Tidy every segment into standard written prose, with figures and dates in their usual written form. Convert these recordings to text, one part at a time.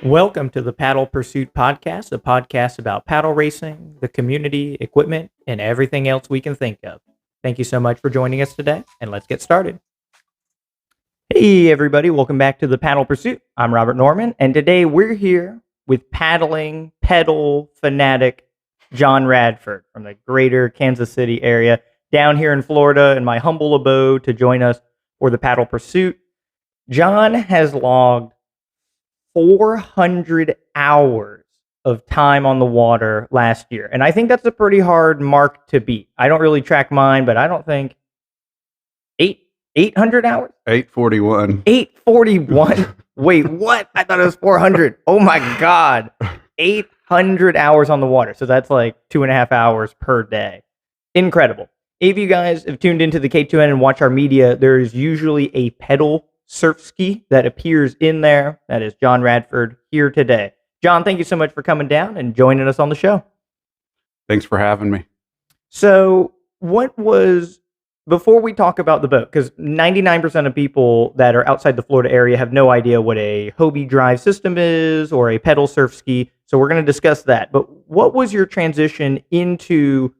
Welcome to the Paddle Pursuit Podcast, a podcast about paddle racing, the community, equipment, and everything else we can think of. Thank you so much for joining us today, and let's get started. Hey, everybody, welcome back to the Paddle Pursuit. I'm Robert Norman, and today we're here with paddling pedal fanatic John Radford from the greater Kansas City area, down here in Florida in my humble abode to join us for the Paddle Pursuit. John has logged 400 hours of time on the water last year. And I think that's a pretty hard mark to beat. I don't really track mine, but I don't think 800 hours? 841. 841. Wait, what? I thought it was 400. Oh my God. 800 hours on the water. So that's like 2.5 hours per day. Incredible. If you guys have tuned into the K2N and watch our media, there is usually a pedal surf ski that appears in there. That is John Radford here today. John, thank you so much for coming down and joining us on the show. Thanks for having me. So before we talk about the boat, because 99% of people that are outside the Florida area have no idea what a Hobie drive system is or a pedal surf ski. So we're going to discuss that. But what was your transition into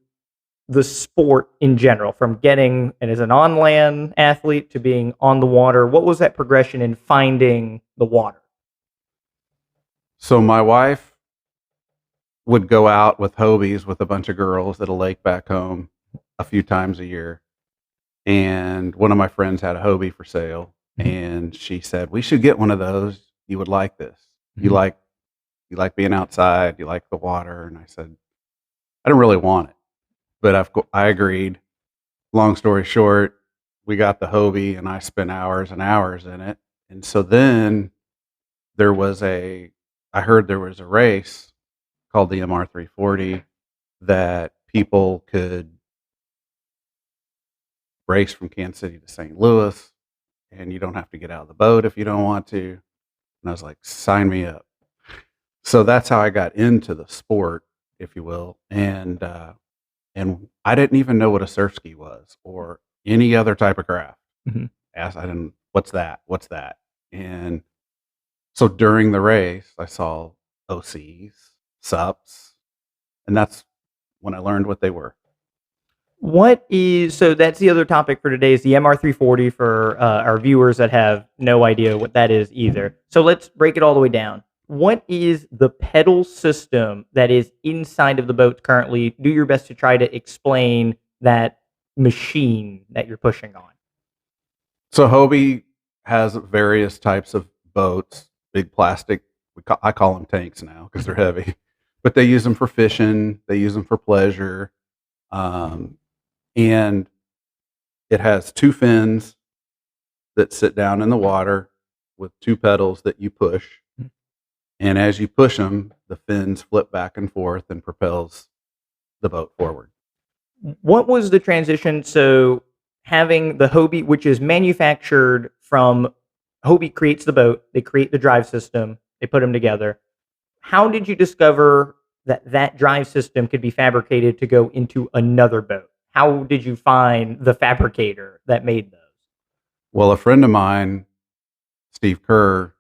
the sport in general, from getting and as an on-land athlete to being on the water? What was that progression in finding the water? So my wife would go out with Hobies with a bunch of girls at a lake back home a few times a year. And one of my friends had a Hobie for sale, and she said, "We should get one of those. You would like this. You like being outside. You like the water." And I said, "I don't really want it." But I agreed. Long story short, we got the Hobie, and I spent hours and hours in it. And so then I heard there was a race called the MR340 that people could race from Kansas City to St. Louis, and you don't have to get out of the boat if you don't want to. And I was like, sign me up. So that's how I got into the sport, if you will. And I didn't even know what a surf ski was or any other type of craft. What's that? And so during the race, I saw OCs, SUPs, and that's when I learned what they were. So that's the other topic for today, is the MR340 for our viewers that have no idea what that is either. So let's break it all the way down. What is the pedal system that is inside of the boat currently? Do your best to try to explain that machine that you're pushing on. So Hobie has various types of boats, big plastic. I call them tanks now because they're heavy, but they use them for fishing. They use them for pleasure. And it has two fins that sit down in the water with two pedals that you push. And as you push them, the fins flip back and forth and propels the boat forward. What was the transition? So having the Hobie, which is manufactured from Hobie creates the boat, they create the drive system, they put them together. How did you discover that drive system could be fabricated to go into another boat? How did you find the fabricator that made those? Well, a friend of mine, Steve Kerr,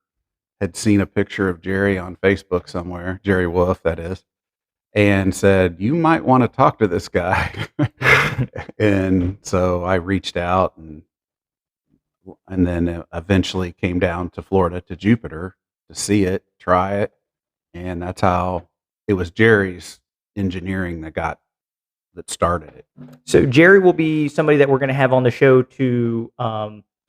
had seen a picture of Jerry on Facebook somewhere, Jerry Wolf, that is, and said, "You might want to talk to this guy." And so I reached out and then eventually came down to Florida, to Jupiter, to see it, try it. And that's how it was Jerry's engineering that started it. So Jerry will be somebody that we're going to have on the show to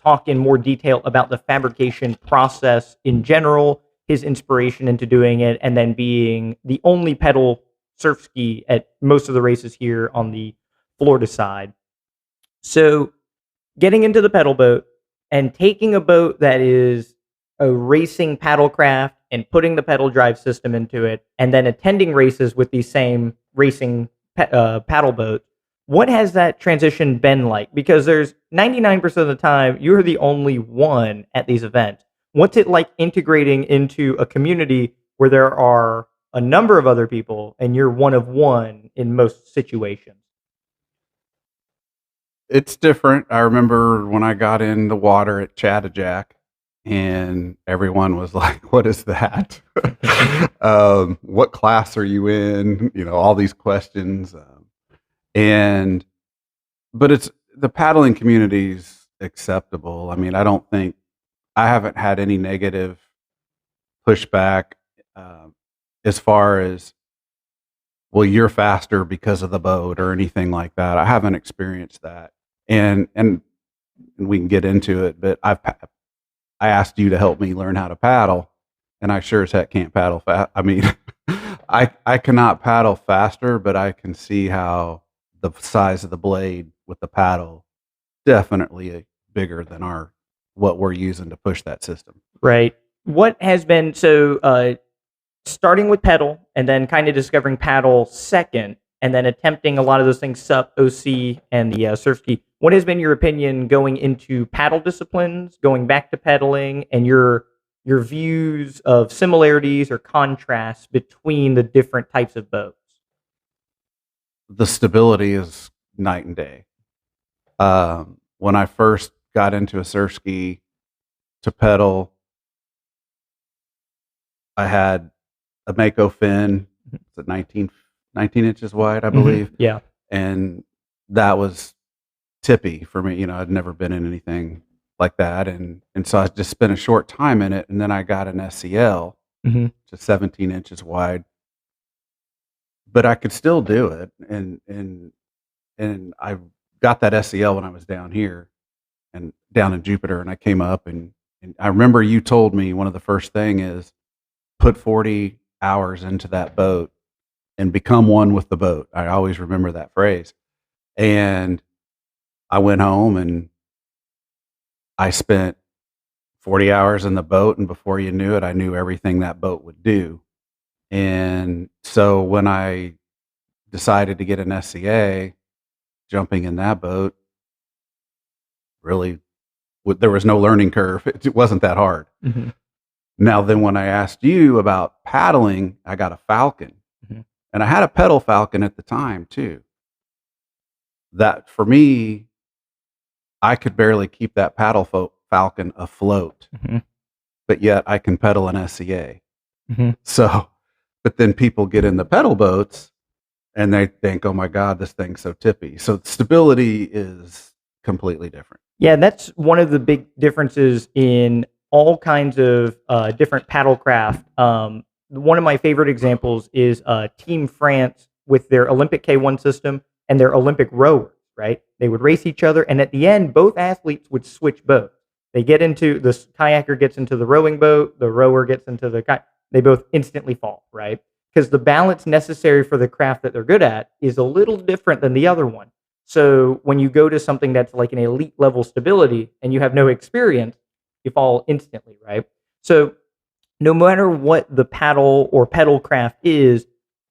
talk in more detail about the fabrication process in general, his inspiration into doing it, and then being the only pedal surf ski at most of the races here on the Florida side. So getting into the pedal boat and taking a boat that is a racing paddle craft and putting the pedal drive system into it, and then attending races with these same racing paddle boats. What has that transition been like? Because there's 99% of the time, you're the only one at these events. What's it like integrating into a community where there are a number of other people and you're one of one in most situations? It's different. I remember when I got in the water at Chattajack and everyone was like, "What is that? What class are you in?" All these questions, and but it's the paddling community's acceptable. I mean, I haven't had any negative pushback as far as, well, you're faster because of the boat or anything like that. I haven't experienced that, and we can get into it. But I asked you to help me learn how to paddle, and I sure as heck can't paddle fast. I mean, I cannot paddle faster, but I can see how the size of the blade with the paddle definitely bigger than what we're using to push that system. Right. What has been starting with pedal and then kind of discovering paddle second, and then attempting a lot of those things, SUP, OC, and the surf ski. What has been your opinion going into paddle disciplines, going back to pedaling, and your views of similarities or contrasts between the different types of boats? The stability is night and day. When I first got into a surf ski to pedal, I had a Mako fin. It's at 19 inches wide, I believe. Yeah. And that was tippy for me. I'd never been in anything like that. And so I just spent a short time in it. And then I got an SCL, just 17 inches wide. But I could still do it. And I got that SCL when I was down here and down in Jupiter. And I came up and I remember you told me one of the first thing is put 40 hours into that boat and become one with the boat. I always remember that phrase. And I went home and I spent 40 hours in the boat, and before you knew it, I knew everything that boat would do. And so when I decided to get an SCA, jumping in that boat, really, there was no learning curve. It wasn't that hard. Now, then when I asked you about paddling, I got a Falcon. And I had a pedal Falcon at the time too. That for me, I could barely keep that paddle Falcon afloat, but yet I can pedal an SCA. So, but then people get in the pedal boats and they think, "Oh my God, this thing's so tippy." So stability is completely different. Yeah, that's one of the big differences in all kinds of different paddlecraft. One of my favorite examples is Team France with their Olympic K1 system and their Olympic rowers, right? They would race each other, and at the end, both athletes would switch boats. The kayaker gets into the rowing boat, the rower gets into the kayak. They both instantly fall, right? Because the balance necessary for the craft that they're good at is a little different than the other one. So when you go to something that's like an elite level stability and you have no experience, you fall instantly, right? So no matter what the paddle or pedal craft is,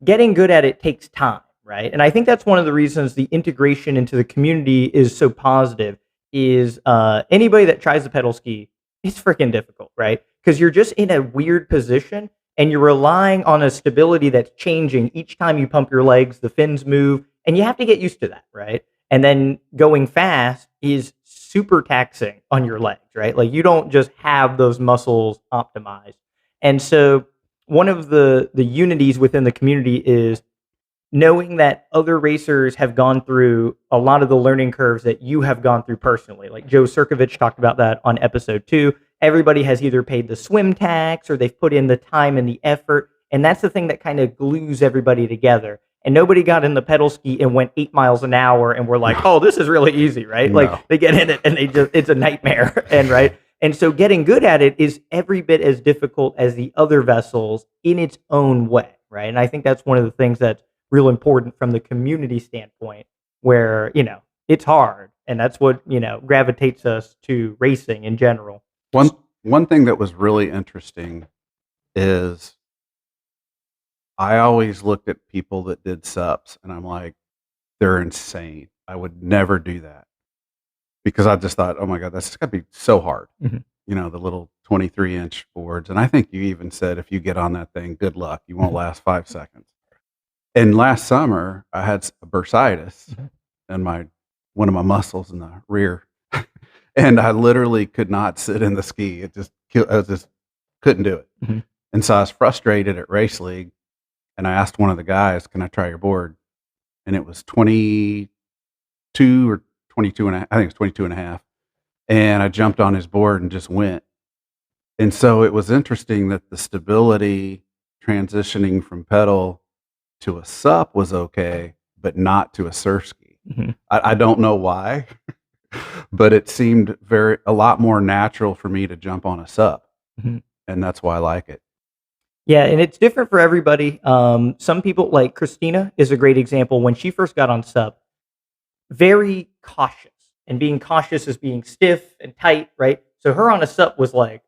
getting good at it takes time, right? And I think that's one of the reasons the integration into the community is so positive. Is anybody that tries to pedal ski, it's freaking difficult, right? Because you're just in a weird position and you're relying on a stability that's changing each time you pump your legs, the fins move, and you have to get used to that, right? And then going fast is super taxing on your legs, right? Like you don't just have those muscles optimized. And so one of the unities within the community is knowing that other racers have gone through a lot of the learning curves that you have gone through personally. Like Joe Sirkovich talked about that on episode 2. Everybody has either paid the swim tax or they've put in the time and the effort. And that's the thing that kind of glues everybody together. And nobody got in the pedal ski and went 8 miles an hour and were like, "Oh, this is really easy," right? No. Like they get in it and it's a nightmare. And right. And so getting good at it is every bit as difficult as the other vessels in its own way, right? And I think that's one of the things that's real important from the community standpoint, where, it's hard. And that's what, gravitates us to racing in general. One thing that was really interesting is I always looked at people that did SUPs and I'm like, they're insane. I would never do that. Because I just thought, oh my God, that's got to be so hard. The little 23-inch boards. And I think you even said, if you get on that thing, good luck. You won't last 5 seconds. And last summer, I had bursitis in one of my muscles in the rear. And I literally could not sit in the ski. I just couldn't do it. Mhm. And so I was frustrated at race league, and I asked one of the guys, "Can I try your board?" And it was 22 or 22 and a half. I think it was 22 and a half. And I jumped on his board and just went. And so it was interesting that the stability transitioning from pedal to a sup was okay, but not to a surf ski. Mhm. I don't know why, but it seemed a lot more natural for me to jump on a sup, Mhm. and that's why I like it. Yeah, and it's different for everybody. Some people, like Christina, is a great example. When she first got on SUP, very cautious, and being cautious is being stiff and tight, right? So her on a SUP was like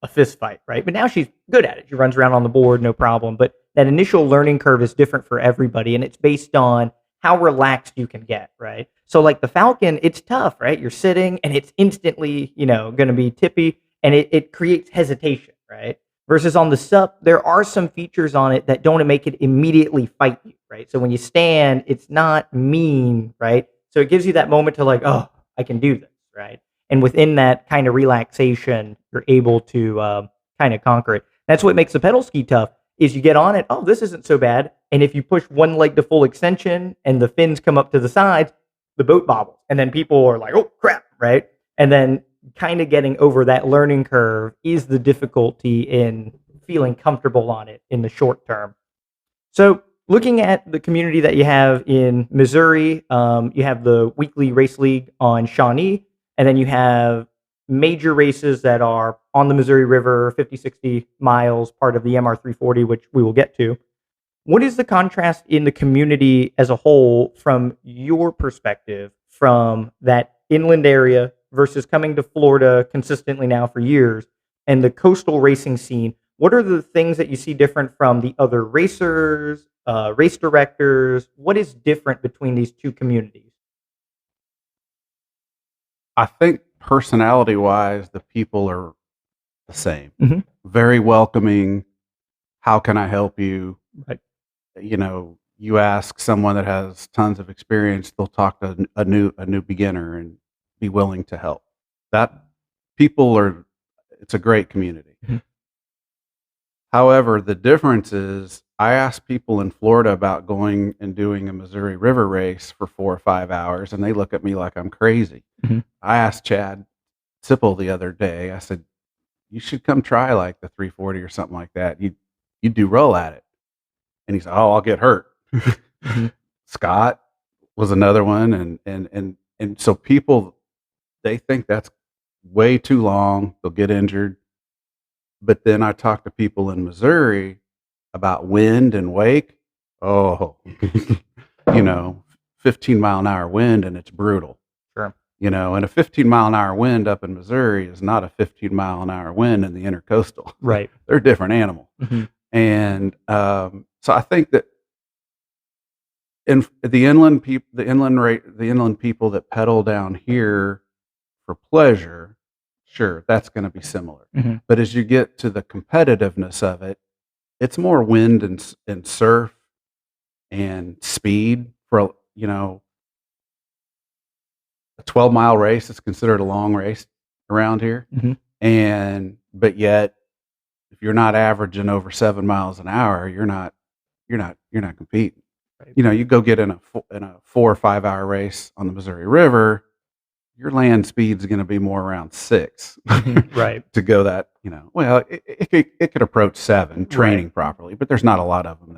a fist fight, right? But now she's good at it. She runs around on the board, no problem. But that initial learning curve is different for everybody, and it's based on how relaxed you can get, right? So like the Falcon, it's tough, right? You're sitting, and it's instantly, going to be tippy, and it creates hesitation, right? Versus on the SUP, there are some features on it that don't make it immediately fight you, right? So when you stand, it's not mean, right? So it gives you that moment to like, oh, I can do this, right? And within that kind of relaxation, you're able to kind of conquer it. That's what makes the pedal ski tough. Is you get on it, oh, this isn't so bad. And if you push one leg to full extension and the fins come up to the sides, the boat bobbles, and then people are like, oh crap, right? And then kind of getting over that learning curve is the difficulty in feeling comfortable on it in the short term. So, looking at the community that you have in Missouri, you have the weekly race league on Shawnee, and then you have major races that are on the Missouri River, 50, 60 miles, part of the MR340, which we will get to. What is the contrast in the community as a whole from your perspective from that inland area versus coming to Florida consistently now for years and the coastal racing scene? What are the things that you see different from the other racers, race directors? What is different between these two communities? I think personality-wise, the people are the same. Hmm. Very welcoming. How can I help you? Right. You ask someone that has tons of experience, they'll talk to a new beginner and be willing to help. That people are It's a great community. Mhm. However, the difference is I ask people in Florida about going and doing a Missouri River race for 4 or 5 hours, and they look at me like I'm crazy. Mhm. I asked Chad Sipple the other day, I said, "You should come try like the 340 or something like that. You do roll at it." And he said, "Oh, I'll get hurt." Mhm. Scott was another one, and so people, they think that's way too long. They'll get injured. But then I talk to people in Missouri about wind and wake. Oh, you know, 15-mile-an-hour wind, and it's brutal. Sure. And a 15-mile-an-hour wind up in Missouri is not a 15-mile-an-hour wind in the intercoastal. Right. They're a different animal. Mhm. And so I think that in the inland people, the inland people that pedal down here for pleasure, sure, that's going to be similar. Mhm. But as you get to the competitiveness of it, it's more wind and surf and speed. For a 12-mile race is considered a long race around here, Mhm. but yet if you're not averaging over 7 miles an hour, you're not competing. Right. You go get in a 4 or 5 hour race on the Missouri River, your land speed's going to be more around 6 Mhm. Right. to go that. Well, it could approach 7 training Right. properly, but there's not a lot of them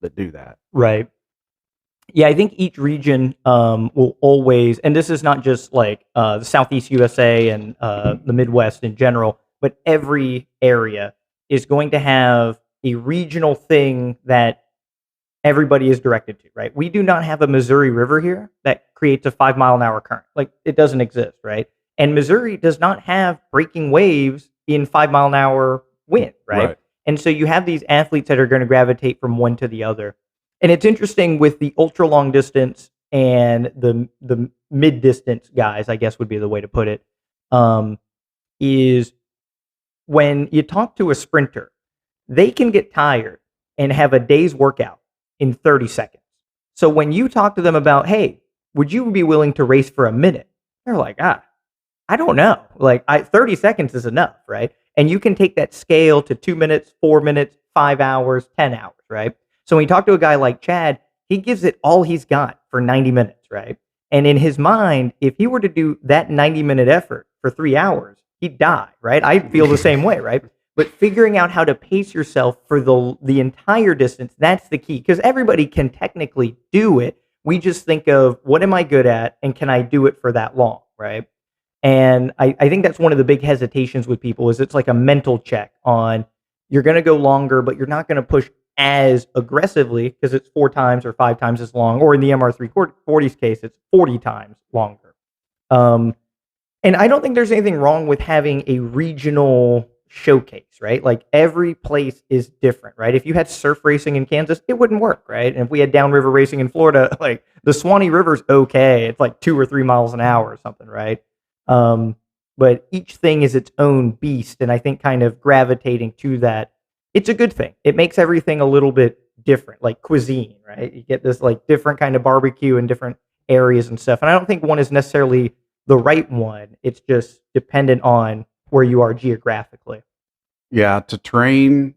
that do that. Right. Yeah, I think each region will always, and this is not just like the Southeast USA and the Midwest in general, but every area is going to have a regional thing that everybody is directed to, right? We do not have a Missouri River here that creates a 5 mile an hour current. Like it doesn't exist, right? And Missouri does not have breaking waves in 5 mile an hour wind, right? Right. And so you have these athletes that are going to gravitate from one to the other. And it's interesting with the ultra long distance and the mid distance guys, I guess would be the way to put it. Is when you talk to a sprinter, they can get tired and have a day's workout in 30 seconds. So when you talk to them about, hey, would you be willing to race for a minute? They're like, I don't know. Like 30 seconds is enough, right? And you can take that scale to 2 minutes, 4 minutes, 5 hours, 10 hours, right? So when you talk to a guy like Chad, he gives it all he's got for 90 minutes, right? And in his mind, if he were to do that 90-minute effort for 3 hours, he'd die, right? I feel the same way, right? But figuring out how to pace yourself for the entire distance, that's the key. Because everybody can technically do it. We just think of what am I good at and can I do it for that long, right? And I think that's one of the big hesitations with people is it's like a mental check on you're going to go longer, but you're not going to push as aggressively because it's 4 times or 5 times as long. Or in the MR340's case, it's 40 times longer. And I don't think there's anything wrong with having a regional showcase, right? Like every place is different, right? If you had surf racing in Kansas, it wouldn't work, right? And if we had downriver racing in Florida, like the Swanee River's okay. It's like 2 or 3 miles an hour or something, right? But each thing is its own beast. And I think kind of gravitating to that, it's a good thing. It makes everything a little bit different, like cuisine, right? You get this like different kind of barbecue in different areas and stuff. And I don't think one is necessarily the right one. It's just dependent on where you are geographically. Yeah, to train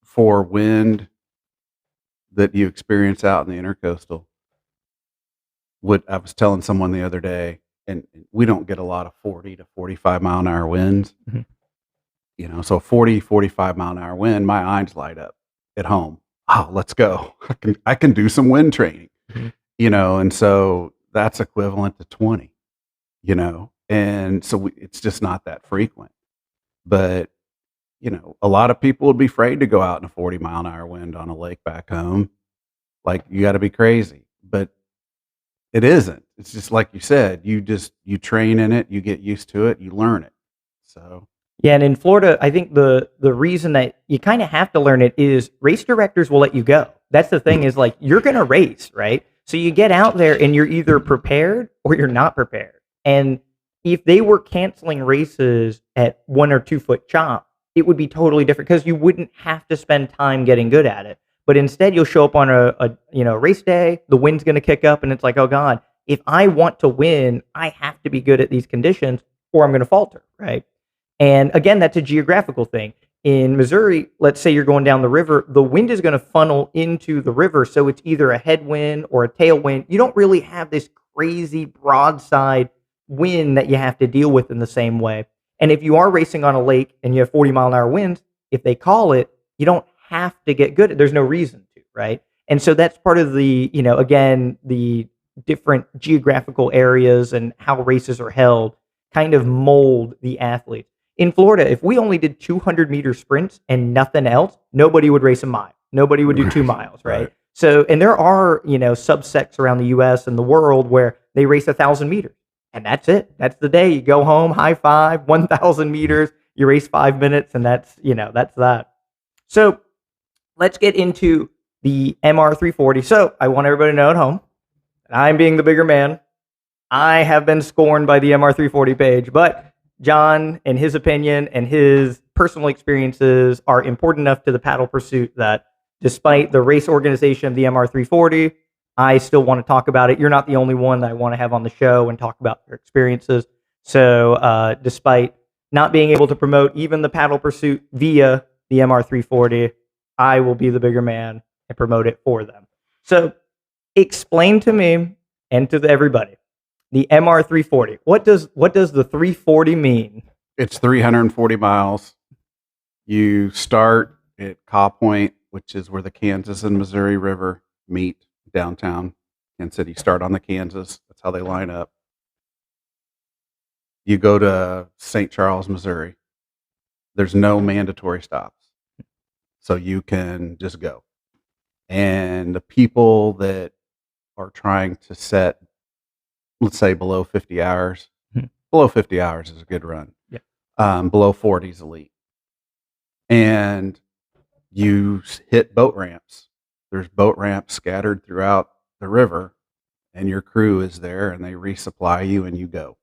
for wind that you experience out in the intercoastal, what I was telling someone the other day, and we don't get a lot of 40 to 45 mile an hour winds. Mm-hmm. You know, so 40, 45 mile an hour wind, my eyes light up at home. Oh, let's go. I can do some wind training, mm-hmm. You know, and so that's equivalent to 20, you know, and so it's just not that frequent. But, you know, a lot of people would be afraid to go out in a 40 mile an hour wind on a lake back home. Like, you got to be crazy. But it isn't. It's just like you said, you train in it, you get used to it, you learn it. So. Yeah, and in Florida, I think the reason that you kind of have to learn it is race directors will let you go. That's the thing is like you're going to race, right? So you get out there and you're either prepared or you're not prepared. And if they were canceling races at 1 or 2 foot chop, it would be totally different because you wouldn't have to spend time getting good at it. But instead, you'll show up on a race day, the wind's going to kick up, and it's like, oh God, if I want to win, I have to be good at these conditions, or I'm going to falter, right? And again, that's a geographical thing. In Missouri, let's say you're going down the river, the wind is going to funnel into the river, so it's either a headwind or a tailwind. You don't really have this crazy broadside wind that you have to deal with in the same way. And if you are racing on a lake and you have 40 mile an hour winds, if they call it, you don't have to get good. There's no reason to, right? And so that's part of the, again, the different geographical areas and how races are held kind of mold the athletes. In Florida, if we only did 200-meter sprints and nothing else, nobody would race a mile. Nobody would do 2 miles, right? So, and there are, subsects around the U.S. and the world where they race 1,000 meters. And that's it. That's the day. You go home, high five, 1,000 meters, you race 5 minutes, and that's that. So let's get into the MR340. So I want everybody to know at home, and I'm being the bigger man. I have been scorned by the MR340 page, but John and his opinion and his personal experiences are important enough to the paddle pursuit that despite the race organization of the MR340, I still want to talk about it. You're not the only one that I want to have on the show and talk about your experiences. So despite not being able to promote even the paddle pursuit via the MR340, I will be the bigger man and promote it for them. So explain to me and to everybody the MR340. What does the 340 mean? It's 340 miles. You start at Caw Point, which is where the Kansas and Missouri River meet downtown Kansas City. Start on the Kansas. That's how they line up. You go to St. Charles, Missouri. There's no mandatory stops. So you can just go. And the people that are trying to set, let's say below 50 hours, below 50 hours is a good run. Yeah. Below 40 is elite. And you hit boat ramps. There's boat ramps scattered throughout the river, and your crew is there, and they resupply you, and you go.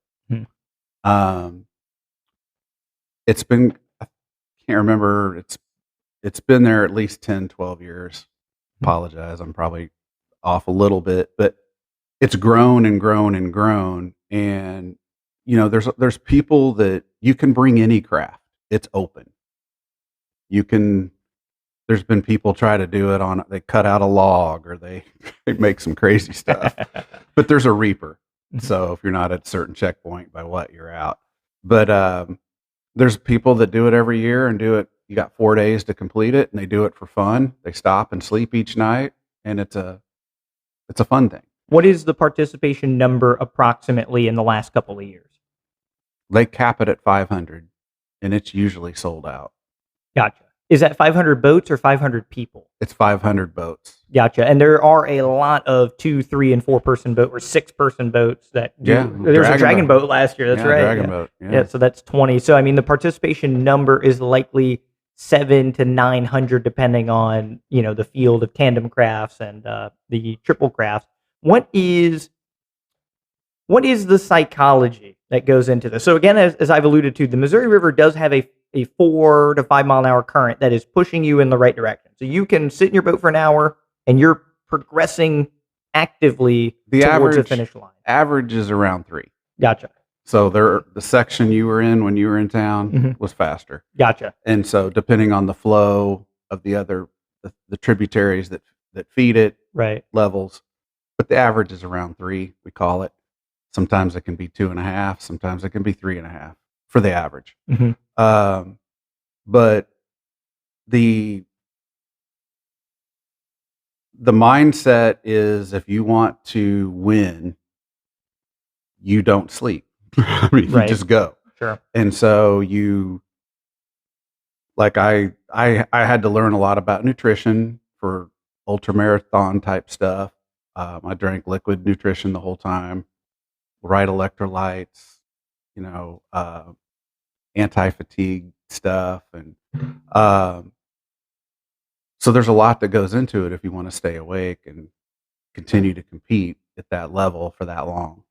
It's been, I can't remember, it's been there at least 10, 12 years. Apologize, I'm probably off a little bit, but it's grown and grown and grown, and there's people that you can bring any craft. It's open. You can. There's been people try to do it on. They cut out a log or they make some crazy stuff. But there's a reaper. So if you're not at a certain checkpoint, by what you're out. But there's people that do it every year and do it. You got 4 days to complete it, and they do it for fun. They stop and sleep each night, and it's a fun thing. What is the participation number approximately in the last couple of years? They cap it at 500, and it's usually sold out. Gotcha. Is that 500 boats or 500 people? It's 500 boats. Gotcha. And there are a lot of 2, 3, and 4 person boat or 6 person boats that do. Yeah, There was a dragon boat last year. That's right. Dragon boat. Yeah, so that's 20. So I mean, the participation number is likely 700 to 900, depending on the field of tandem crafts and the triple crafts. What is the psychology that goes into this? So again, as I've alluded to, the Missouri River does have a 4 to 5 mile an hour current that is pushing you in the right direction. So you can sit in your boat for an hour and you're progressing actively towards the finish line. Average is around 3. Gotcha. So the section you were in when you were in town was faster. Gotcha. And so depending on the flow of the tributaries that feed it, right, levels, but the average is around 3, we call it. Sometimes it can be 2.5, sometimes it can be 3.5 for the average. But the mindset is, if you want to win, you don't sleep. I mean, you just go. Sure. And so I had to learn a lot about nutrition for ultra marathon type stuff. I drank liquid nutrition the whole time, right electrolytes, anti-fatigue stuff. And so there's a lot that goes into it if you want to stay awake and continue to compete at that level for that long.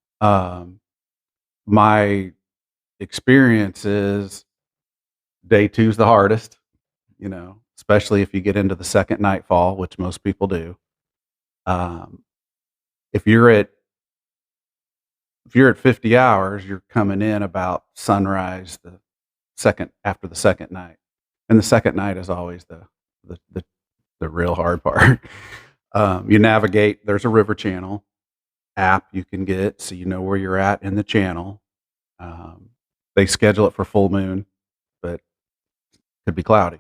My experience is day 2 is the hardest, especially if you get into the second nightfall, which most people do. If you're at 50 hours, you're coming in about sunrise after the second night, and the second night is always the real hard part. You navigate. There's a river channel app you can get, so you know where you're at in the channel. They schedule it for full moon, but it could be cloudy,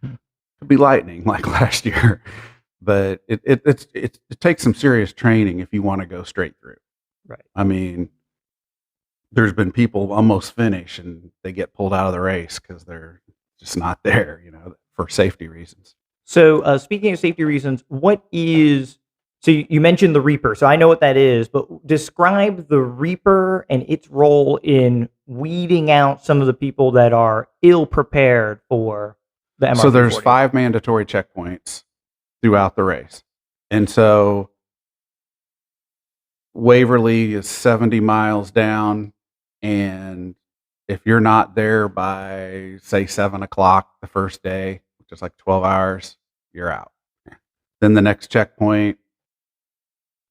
could be lightning like last year. But it takes some serious training if you want to go straight through. Right. I mean, there's been people almost finish and they get pulled out of the race because they're just not there, for safety reasons. So speaking of safety reasons, so you mentioned the Reaper, so I know what that is, but describe the Reaper and its role in weeding out some of the people that are ill prepared for the MR340. So there's 5 mandatory checkpoints throughout the race. And so Waverly is 70 miles down, and if you're not there by, say, 7 o'clock the first day, which is like 12 hours, you're out. Then the next checkpoint,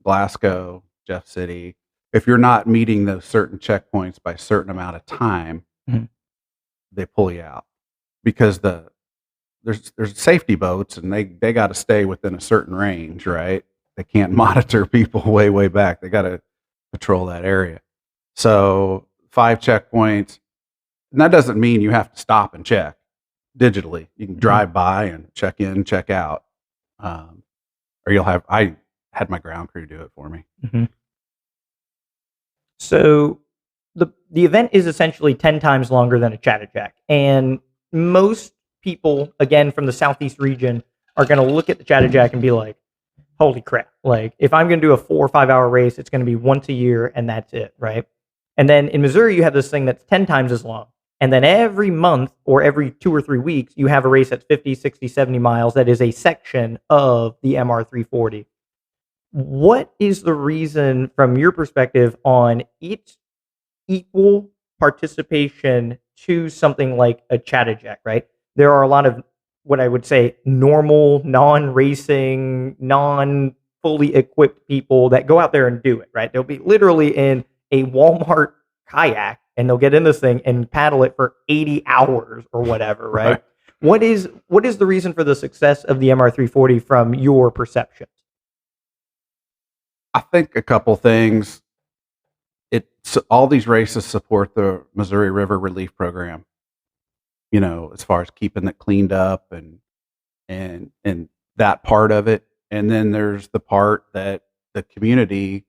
Glasgow, Jeff City. If you're not meeting those certain checkpoints by a certain amount of time, they pull you out, because there's safety boats, and they got to stay within a certain range, right? They can't monitor people way back. They got to patrol that area. So 5 checkpoints, and that doesn't mean you have to stop and check digitally. You can drive by and check in, check out, or I had my ground crew do it for me. So the event is essentially 10 times longer than a Chattajack, and most people, again, from the Southeast region, are going to look at the Chattajack and be like, holy crap, like, if I'm going to do a 4 or 5 hour race, it's going to be once a year and that's it, right? And then in Missouri, you have this thing that's 10 times as long. And then every month or every 2 or 3 weeks, you have a race that's 50, 60, 70 miles that is a section of the MR340. What is the reason, from your perspective, on its equal participation to something like a Chattajack, right? There are a lot of what I would say normal, non-racing, non-fully equipped people that go out there and do it, right? They'll be literally in a Walmart kayak and they'll get in this thing and paddle it for 80 hours or whatever, right? Right. What is the reason for the success of the MR340 from your perception? I think a couple things. It's all these races support the Missouri River Relief Program. As far as keeping it cleaned up and that part of it, and then there's the part that the community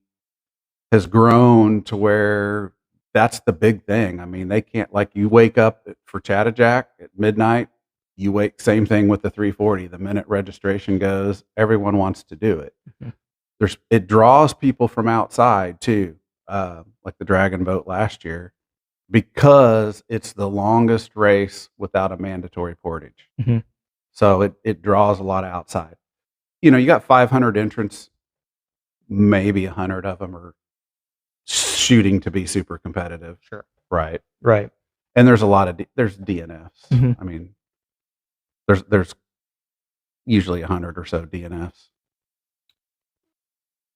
has grown to where that's the big thing. I mean, they can't, like, you wake up for Chattajack at midnight. Same thing with the 340. The minute registration goes, everyone wants to do it. Mhm. It draws people from outside too, like the Dragon Boat last year, because it's the longest race without a mandatory portage. Mhm. So it draws a lot of outside. You got 500 entrants, maybe 100 of them are shooting to be super competitive. Sure. Right. Right. And there's a lot of there's DNFs. Mhm. I mean, there's usually 100 or so DNFs.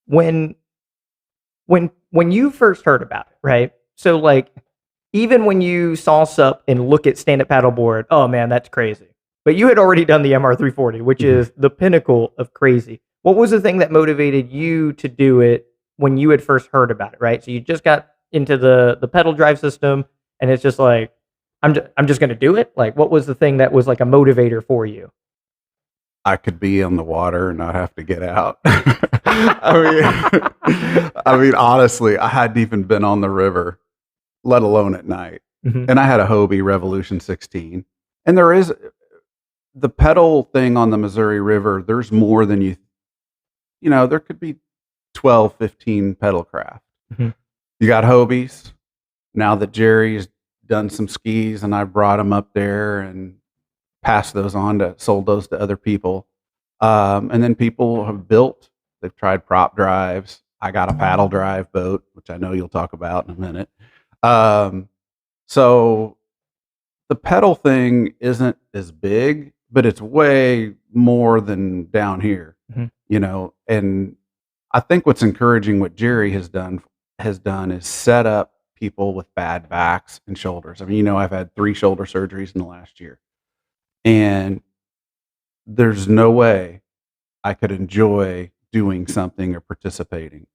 When you first heard about it, right? So like, even when you saw SUP and look at stand-up paddleboard, oh man, that's crazy. But you had already done the MR340, which Mhm. is the pinnacle of crazy. What was the thing that motivated you to do it when you had first heard about it, right? So you just got into the pedal drive system, and it's just like, I'm just going to do it. Like, what was the thing that was like a motivator for you? I could be on the water and not have to get out. I mean, honestly, I hadn't even been on the river, let alone at night. Mhm. And I had a Hobie Revolution 16. And there is the pedal thing on the Missouri River. There's more than there could be 12, 15 pedal craft. Mhm. You got Hobies. Now that Jerry's done some skis and I brought him up there and sold those to other people. And then people have they've tried prop drives. I got a paddle drive boat, which I know you'll talk about in a minute. So the pedal thing isn't as big, but it's way more than down here, Mhm. And I think what's encouraging, what Jerry has done is set up people with bad backs and shoulders. I mean, I've had 3 shoulder surgeries in the last year, and there's no way I could enjoy doing something or participating.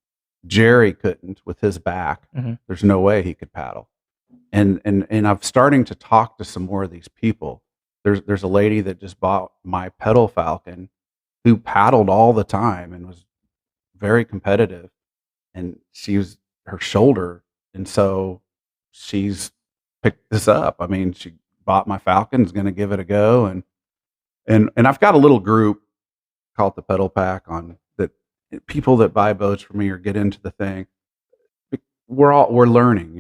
Jerry couldn't with his back. Mhm. There's no way he could paddle. And I'm starting to talk to some more of these people. There's a lady that just bought my pedal Falcon who paddled all the time and was very competitive, and she was her shoulder, and so she's picked this up. I mean, she bought my Falcon, is going to give it a go, and I've got a little group called the Pedal Pack on that. People that buy boats from me or get into the thing, we're learning.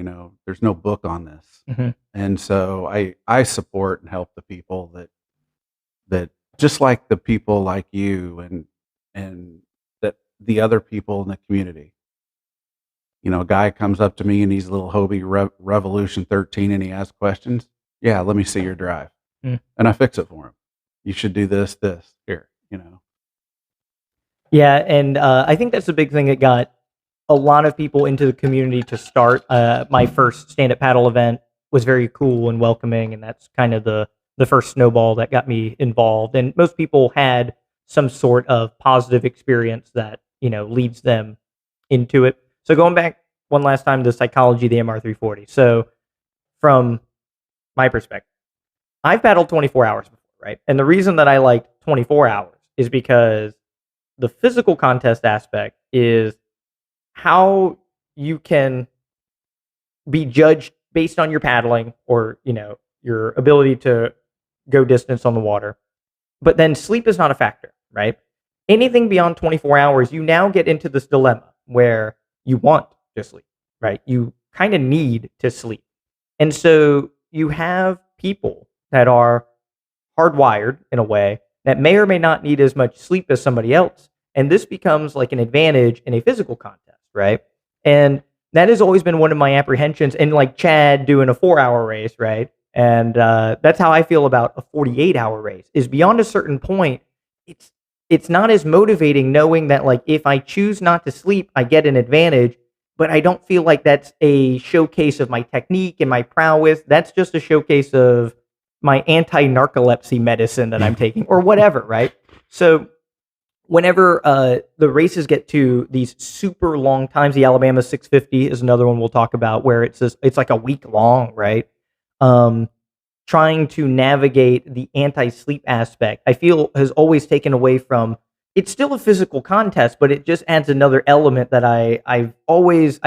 There's no book on this, Mhm. and so I support and help the people that just like the people like you and that the other people in the community. A guy comes up to me and he's a little Hobie Revolution 13 and he asks questions. Yeah, let me see your drive. Mm. And I fix it for him. You should do this here. Yeah, and I think that's a big thing that got a lot of people into the community to start. My first stand-up paddle event was very cool and welcoming, and that's kind of the first snowball that got me involved. And most people had some sort of positive experience that leads them into it. So going back one last time, the psychology of the MR340. So from my perspective, I've paddled 24 hours before, right? And the reason that I like 24 hours is because the physical contest aspect is how you can be judged based on your paddling or your ability to go distance on the water. But then sleep is not a factor, right? Anything beyond 24 hours, you now get into this dilemma where you want to sleep, right? You kind of need to sleep. And so you have people that are hardwired in a way that may or may not need as much sleep as somebody else. And this becomes like an advantage in a physical contest, right? And that has always been one of my apprehensions. And like Chad doing a 4-hour race, right? And that's how I feel about a 48-hour race. Is beyond a certain point, it's not as motivating knowing that like if I choose not to sleep, I get an advantage. but I don't feel like that's a showcase of my technique and my prowess. That's just a showcase of my anti-narcolepsy medicine that I'm taking or whatever, right? So whenever the races get to these super long times, the Alabama 650 is another one we'll talk about where it's like a week long, right? Um, Trying to navigate the anti-sleep aspect, I feel has always taken away from. It's still a physical contest, but it just adds another element that I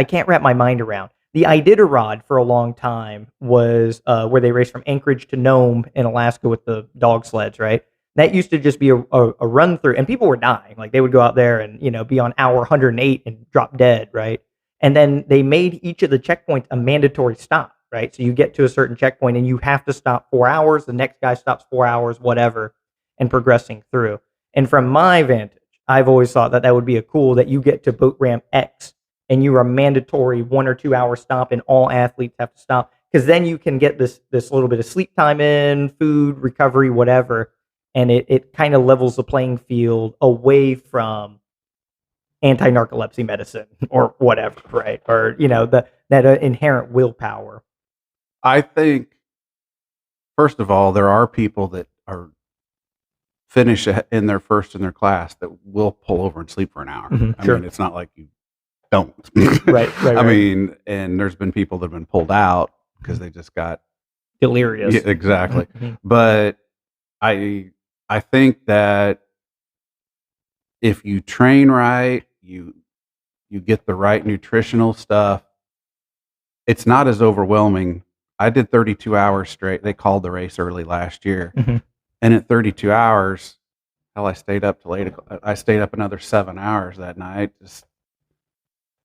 can't wrap my mind around. The Iditarod for a long time was where they raced from Anchorage to Nome in Alaska with the dog sleds, right? That used to just be a run through, and people were dying. Like they would go out there and be on hour 108 and drop dead, right? And then they made each of the checkpoints a mandatory stop, right? So you get to a certain checkpoint and you have to stop 4 hours. The next guy stops 4 hours, whatever, and progressing through. And from my vantage, I've always thought that would be a cool that you get to boat ramp X and you are mandatory 1 or 2 hour stop, and all athletes have to stop because then you can get this little bit of sleep time in, food, recovery, whatever, and it kind of levels the playing field away from anti-narcolepsy medicine or whatever, right? Or that inherent willpower. I think, first of all, there are people that are finish in their first in their class that will pull over and sleep for an hour. I Sure. mean, it's not like you don't. Right. I mean, and there's been people that have been pulled out because they just got delirious. Yeah, exactly. But I think that if you train right, you get the right nutritional stuff, it's not as overwhelming. I did 32 hours straight. They called the race early last year. And at 32 hours, hell, I stayed up till 8 o'clock. I stayed up another 7 hours that night. Just,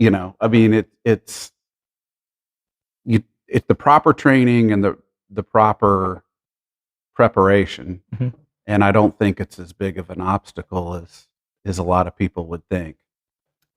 I mean, it's the proper training and the proper preparation. And I don't think it's as big of an obstacle as a lot of people would think.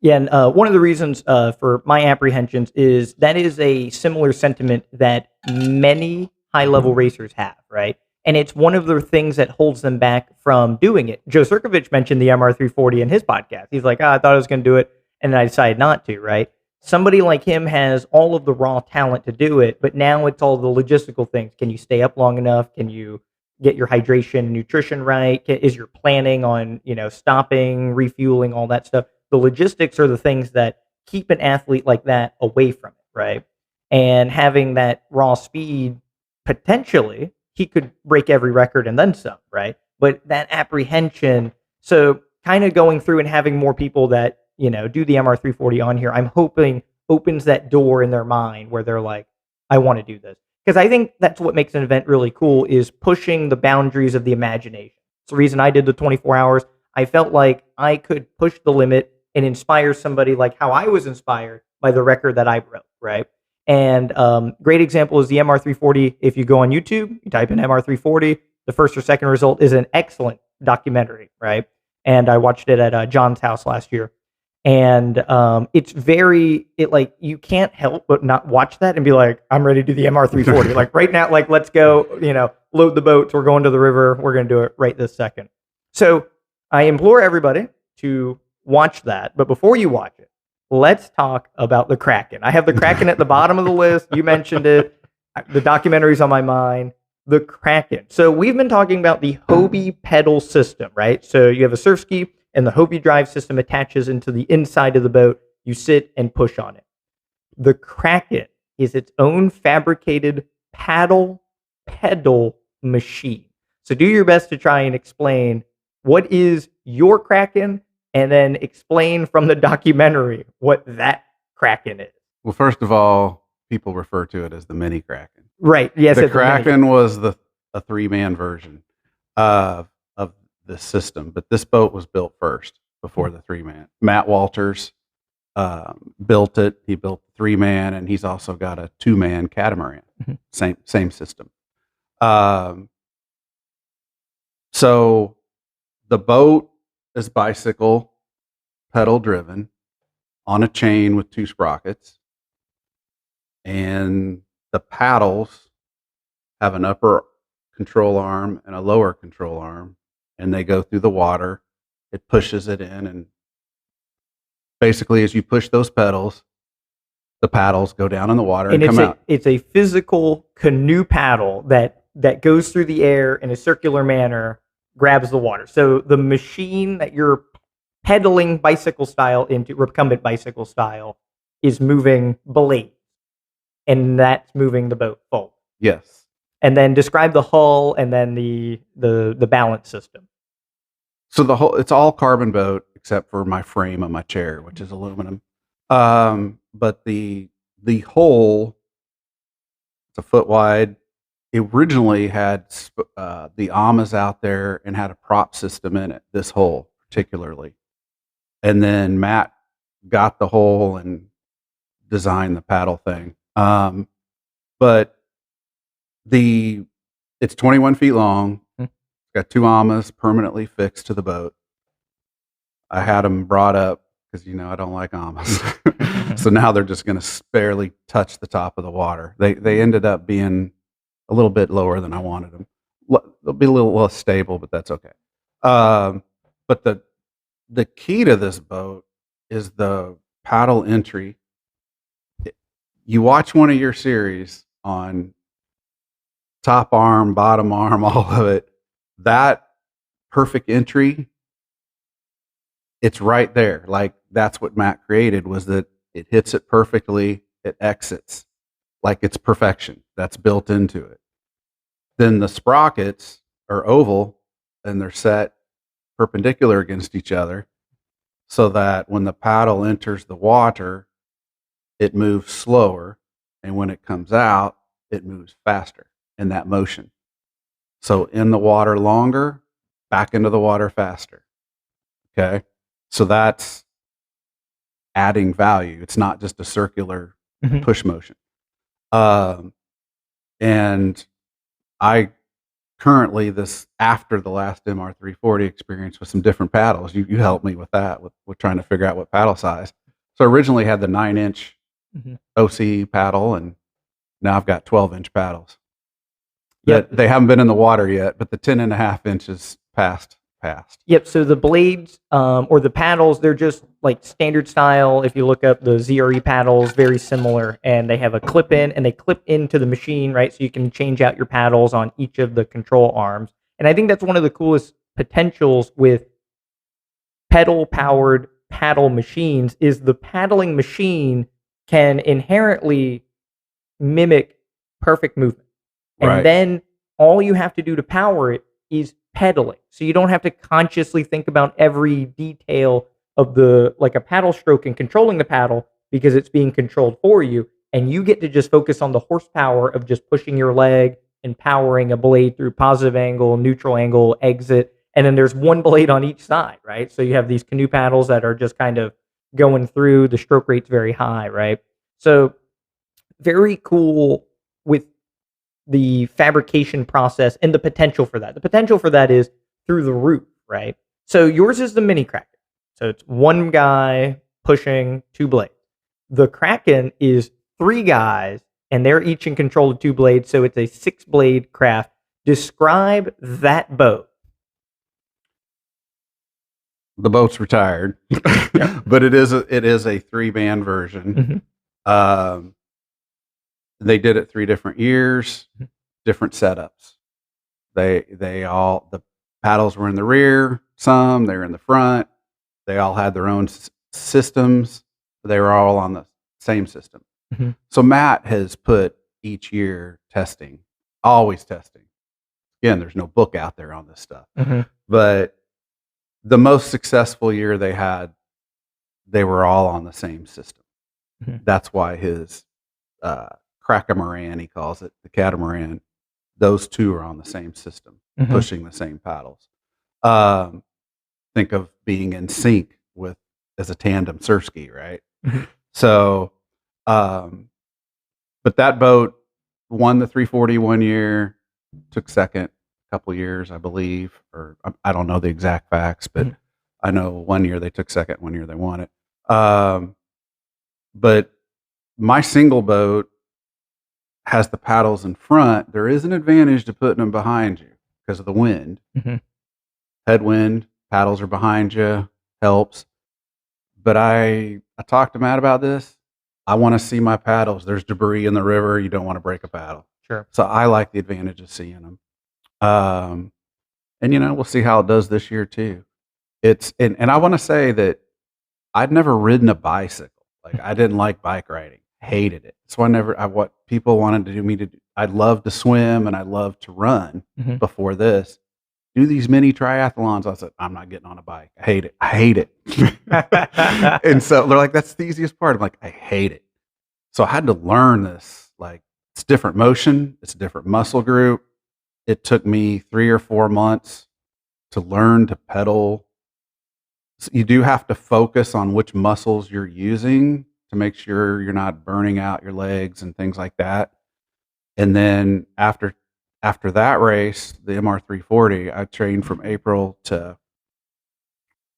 Yeah, and one of the reasons for my apprehensions is that is a similar sentiment that many high-level racers have, right? And it's one of the things that holds them back from doing it. Joe Sirkovich mentioned the MR340 in his podcast. He's like, I thought I was going to do it, and then I decided not to, right? Somebody like him has all of the raw talent to do it, but now it's all the logistical things. Can you stay up long enough? Can you get your hydration and nutrition right? Is your planning on, stopping, refueling, all that stuff? The logistics are the things that keep an athlete like that away from it, right? And having that raw speed, potentially, he could break every record and then some, right? But that apprehension, so kind of going through and having more people that, do the MR340 on here, I'm hoping opens that door in their mind where they're like, I want to do this. Because I think that's what makes an event really cool is pushing the boundaries of the imagination. It's the reason I did the 24 hours. I felt like I could push the limit and inspire somebody like how I was inspired by the record that I broke, right? And great example is the MR340. If you go on YouTube, you type in MR340, the first or second result is an excellent documentary, right? And I watched it at John's house last year. And it's like you can't help but not watch that and be like, I'm ready to do the MR340. Like right now, like let's go, load the boats. We're going to the river. We're going to do it right this second. So I implore everybody to watch that. But before you watch it, let's talk about the Kraken. I have the Kraken at the bottom of the list. You mentioned it. The documentary's on my mind. The Kraken. So we've been talking about the Hobie pedal system, right? So you have a surf ski and the Hobie drive system attaches into the inside of the boat. You sit and push on it. The Kraken is its own fabricated pedal machine. So do your best to try and explain what is your Kraken, and then explain from the documentary what that Kraken is. Well, first of all, people refer to it as the mini Kraken. Right. Yes. The Kraken was a 3-man version of the system, but this boat was built first before the 3-man. Matt Walters built it. He built the 3-man, and he's also got a 2-man catamaran. Same system. So the boat is bicycle pedal driven on a chain with 2 sprockets, and the paddles have an upper control arm and a lower control arm, and they go through the water. It pushes it in, and basically as you push those pedals, the paddles go down in the water and And come out. it's a physical canoe paddle that goes through the air in a circular manner, grabs the water. So the machine that you're pedaling bicycle style into, recumbent bicycle style, is moving blade, and that's moving the boat forward. Yes. And then describe the hull and then the balance system. So it's all carbon boat except for my frame of my chair, which is aluminum. But the hull, it's a foot wide. It originally had the Amas out there and had a prop system in it, this hull particularly. And then Matt got the hull and designed the paddle thing. But it's 21 feet long. It's got 2 Amas permanently fixed to the boat. I had them brought up because, I don't like Amas. So now they're just going to barely touch the top of the water. They ended up being a little bit lower than I wanted them. They'll be a little less stable, but that's okay. But the key to this boat is the paddle entry. You watch one of your series on top arm, bottom arm, all of it, that perfect entry, it's right there. Like, that's what Matt created, was that it hits it perfectly, it exits like it's perfection. That's built into it. Then the sprockets are oval and they're set perpendicular against each other so that when the paddle enters the water, it moves slower, and when it comes out, it moves faster in that motion. So in the water longer, back into the water faster. Okay? So that's adding value. It's not just a circular push motion. And I currently, after the last MR340 experience with some different paddles, you helped me with that, with trying to figure out what paddle size. So I originally had the 9-inch OC paddle, and now I've got 12-inch paddles. Yep. They haven't been in the water yet, but the 10.5 inches passed. Yep. So the blades or the paddles, they're just like standard style. If you look up the ZRE paddles, very similar, and they have a clip in, and they clip into the machine, right? So you can change out your paddles on each of the control arms. And I think that's one of the coolest potentials with pedal-powered paddle machines is the paddling machine can inherently mimic perfect movement. And Right. then all you have to do to power it is pedaling. So you don't have to consciously think about every detail of like a paddle stroke and controlling the paddle, because it's being controlled for you. And you get to just focus on the horsepower of just pushing your leg and powering a blade through positive angle, neutral angle, exit. And then there's one blade on each side, right? So you have these canoe paddles that are just kind of going through. The stroke rate's very high, right? So very cool with the fabrication process and the potential for that. The potential for that is through the roof, right? So yours is the mini Kraken. So it's one guy pushing 2 blades. The Kraken is 3 guys, and they're each in control of 2 blades. So it's a 6-blade craft. Describe that boat. The boat's retired, but it is a 3-man version. They did it 3 different years, different setups. The paddles were in the rear, some they were in the front. They all had their own systems. They were all on the same system. So Matt has put each year testing, always testing. Again, there's no book out there on this stuff, but the most successful year they had, they were all on the same system. That's why his Kraken, he calls it, the catamaran, those 2 are on the same system, pushing the same paddles. Think of being in sync as a tandem surf ski, right? So, but that boat won the 340 one year, took second a couple years, I believe, or I don't know the exact facts, but I know one year they took second, one year they won it. But my single boat has the paddles in front. There is an advantage to putting them behind you because of the wind. Headwind, paddles are behind you, helps. But I talked to Matt about this. I want to see my paddles. There's debris in the river. You don't want to break a paddle. Sure. So I like the advantage of seeing them. And we'll see how it does this year too. And I want to say that I'd never ridden a bicycle. Like I didn't like bike riding. Hated it. So what people wanted to do me to do. I'd love to swim and I love to run before this. Do these mini triathlons. I said, I'm not getting on a bike. I hate it. I hate it. And so they're like, that's the easiest part. I'm like, I hate it. So I had to learn this. Like it's different motion. It's a different muscle group. It took me 3 or 4 months to learn to pedal. So you do have to focus on which muscles you're using to make sure you're not burning out your legs and things like that. And then after that race, the MR340, I trained from April to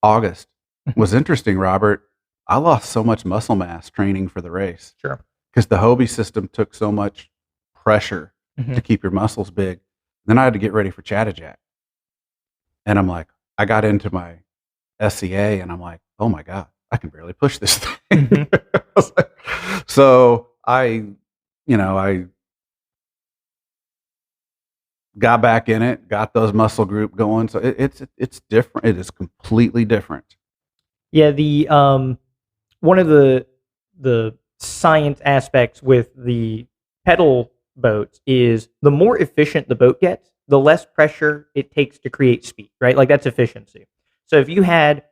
August. Was interesting, Robert. I lost so much muscle mass training for the race. Sure. Because the Hobie system took so much pressure to keep your muscles big. Then I had to get ready for Chattajack. And I'm like, I got into my SCA and I'm like, oh my God, I can barely push this thing. So I got back in it, got those muscle group going. So it's different. It is completely different. Yeah, the one of the science aspects with the pedal boats is the more efficient the boat gets, the less pressure it takes to create speed, right? Like that's efficiency. So if you had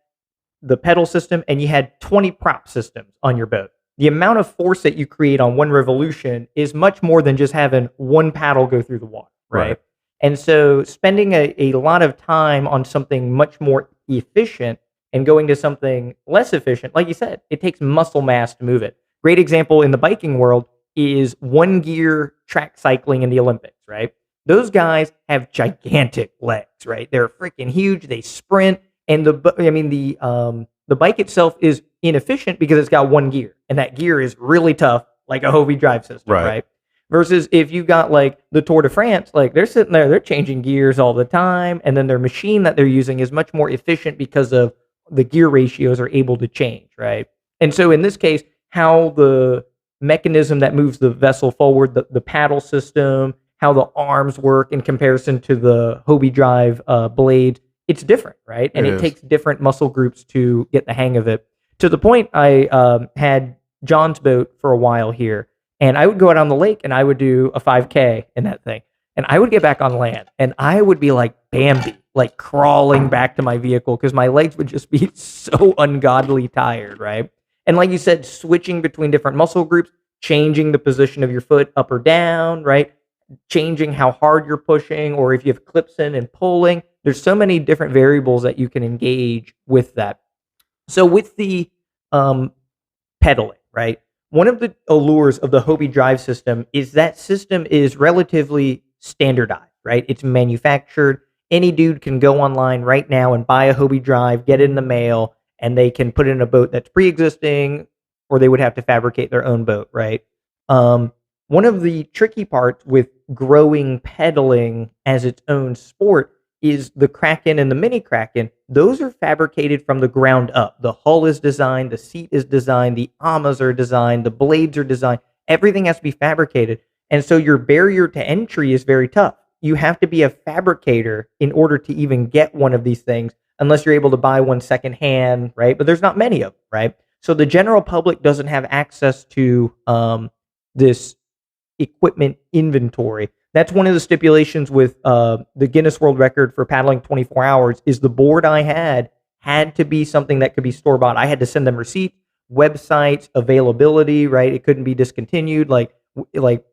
the pedal system and you had 20 prop systems on your boat, the amount of force that you create on one revolution is much more than just having one paddle go through the water, right? And so spending a lot of time on something much more efficient and going to something less efficient, like you said, it takes muscle mass to move it. Great example in the biking world is one gear track cycling in the Olympics, right? Those guys have gigantic legs, right? They're freaking huge. They sprint, and the bike itself is inefficient because it's got one gear, and that gear is really tough, like a Hobie drive system, right? Versus if you got like the Tour de France, like they're sitting there, they're changing gears all the time, and then their machine that they're using is much more efficient because of the gear ratios are able to change, right? And so in this case, how the mechanism that moves the vessel forward, the paddle system, how the arms work in comparison to the Hobie drive blade, it's different, right? And it takes different muscle groups to get the hang of it. To the point, I had John's boat for a while here, and I would go out on the lake and I would do a 5K in that thing. And I would get back on land and I would be like Bambi, like crawling back to my vehicle because my legs would just be so ungodly tired, right? And like you said, switching between different muscle groups, changing the position of your foot up or down, right? Changing how hard you're pushing, or if you have clips in and pulling. There's so many different variables that you can engage with that. So with the pedaling, right? One of the allures of the Hobie drive system is that system is relatively standardized, right? It's manufactured. Any dude can go online right now and buy a Hobie drive, get it in the mail, and they can put it in a boat that's pre-existing, or they would have to fabricate their own boat, right? One of the tricky parts with growing pedaling as its own sport is the Kraken and the mini Kraken. Those are fabricated from the ground up. The hull is designed, the seat is designed, the amas are designed, the blades are designed. Everything has to be fabricated. And so your barrier to entry is very tough. You have to be a fabricator in order to even get one of these things, unless you're able to buy one secondhand, right? But there's not many of them, right? So the general public doesn't have access to this equipment inventory. That's one of the stipulations with the Guinness World Record for paddling 24 hours is the board I had to be something that could be store-bought. I had to send them receipts, websites, availability, right? It couldn't be discontinued. Like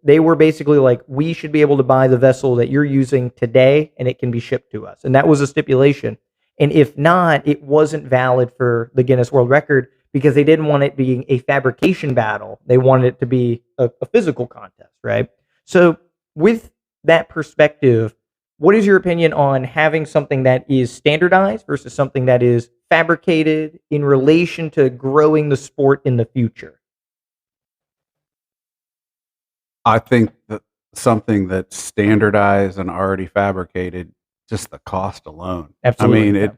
they were basically like, we should be able to buy the vessel that you're using today and it can be shipped to us. And that was a stipulation. And if not, it wasn't valid for the Guinness World Record because they didn't want it being a fabrication battle. They wanted it to be a physical contest, right? So with that perspective, what is your opinion on having something that is standardized versus something that is fabricated in relation to growing the sport in the future? I think that something that's standardized and already fabricated, just the cost alone. Absolutely. I mean,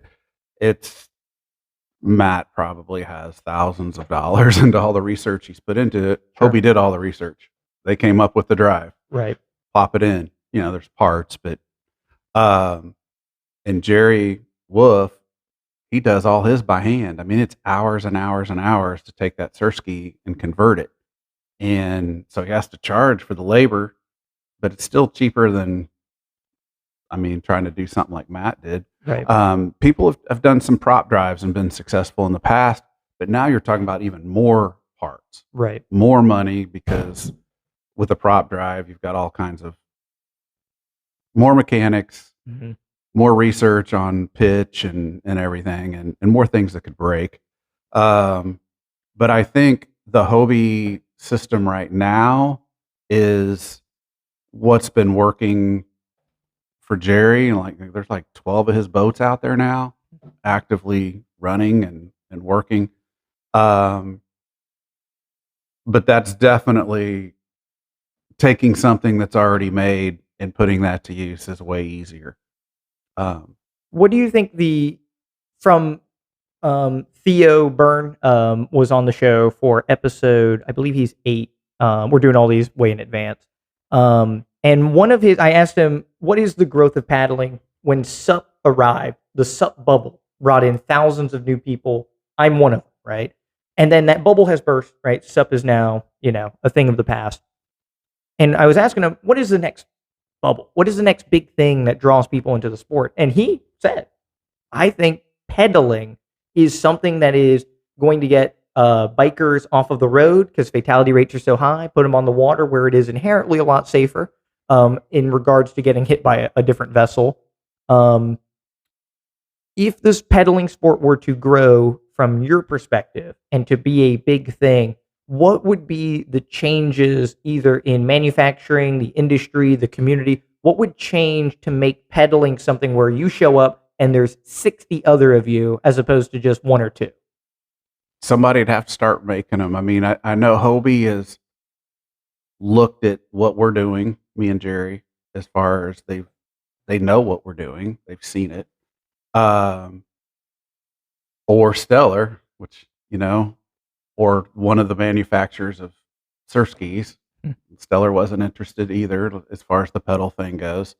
it's Matt probably has thousands of dollars into all the research he's put into it. Sure. Hobie did all the research. They came up with the drive. Right. Plop it in. There's parts, but and Jerry Wolf, he does all his by hand. I mean, it's hours and hours and hours to take that Sirski and convert it. And so he has to charge for the labor, but it's still cheaper than, trying to do something like Matt did. Right. People have done some prop drives and been successful in the past, but now you're talking about even more parts, Right. more money, because with a prop drive, you've got all kinds of more mechanics, Mm-hmm. more research on pitch and everything, and more things that could break. But I think the Hobie system right now is what's been working for Jerry. And there's 12 of his boats out there now actively running and working. But that's definitely taking something that's already made and putting that to use is way easier. What do you think from Theo Byrne was on the show for episode, I believe he's 8. We're doing all these way in advance. And I asked him, what is the growth of paddling when SUP arrived? The SUP bubble brought in thousands of new people. I'm one of them, right? And then that bubble has burst, right? SUP is now, a thing of the past. And I was asking him, what is the next bubble? What is the next big thing that draws people into the sport? And he said, I think pedaling is something that is going to get bikers off of the road because fatality rates are so high, put them on the water where it is inherently a lot safer in regards to getting hit by a different vessel. If this pedaling sport were to grow from your perspective and to be a big thing, what would be the changes either in manufacturing, the industry, the community? What would change to make pedaling something where you show up and there's 60 other of you as opposed to just 1 or 2? Somebody'd have to start making them. I know Hobie has looked at what we're doing, me and Jerry, as far as they know what we're doing. They've seen it. Or Stellar, which, or one of the manufacturers of Surskis. Stellar wasn't interested either as far as the pedal thing goes.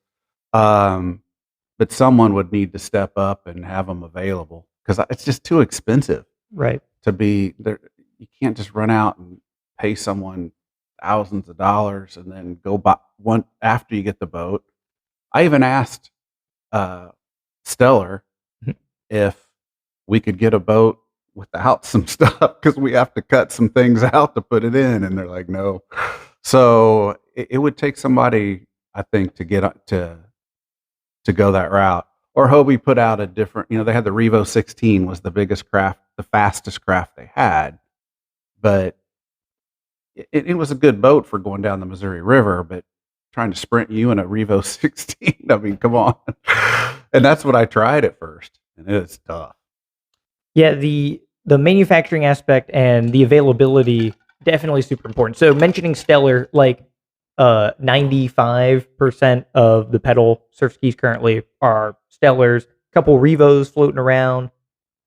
But someone would need to step up and have them available because it's just too expensive. Right. To be there. You can't just run out and pay someone thousands of dollars and then go buy one after you get the boat. I even asked Stellar if we could get a boat without some stuff because we have to cut some things out to put it in, and they're like, no. So it would take somebody, I think, to get to go that route. Or Hobie put out a different, they had the Revo 16 was the biggest craft, the fastest craft they had, but it was a good boat for going down the Missouri River, but trying to sprint you in a Revo 16, come on. And that's what I tried at first, and it's tough. Yeah, the manufacturing aspect and the availability definitely super important. So mentioning Stellar, 95% of the pedal surf skis currently are Stellars, a couple Revos floating around, a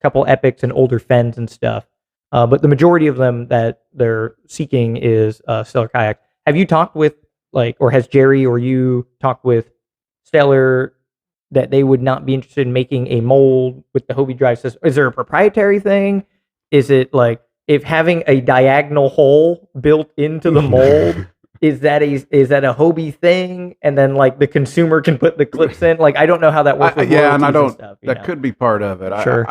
couple Epics and older Fens and stuff. But the majority of them that they're seeking is Stellar kayaks. Have you talked with or has Jerry or you talked with Stellar that they would not be interested in making a mold with the Hobie drive system? Is there a proprietary thing? Is it if having a diagonal hole built into the mold? Is that a Hobie thing? And then the consumer can put the clips in. I don't know how that works. Yeah, and I don't. Stuff, that could be part of it. Sure.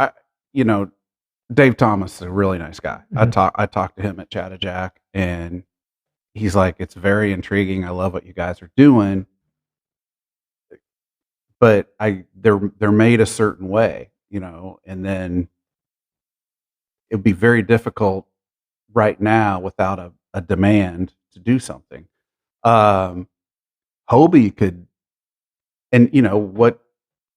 Dave Thomas is a really nice guy. Mm-hmm. I talked to him at Chattajack, and he's like, it's very intriguing. I love what you guys are doing, but they're made a certain way, and then it'd be very difficult right now without a demand to do something. Hobie could, and what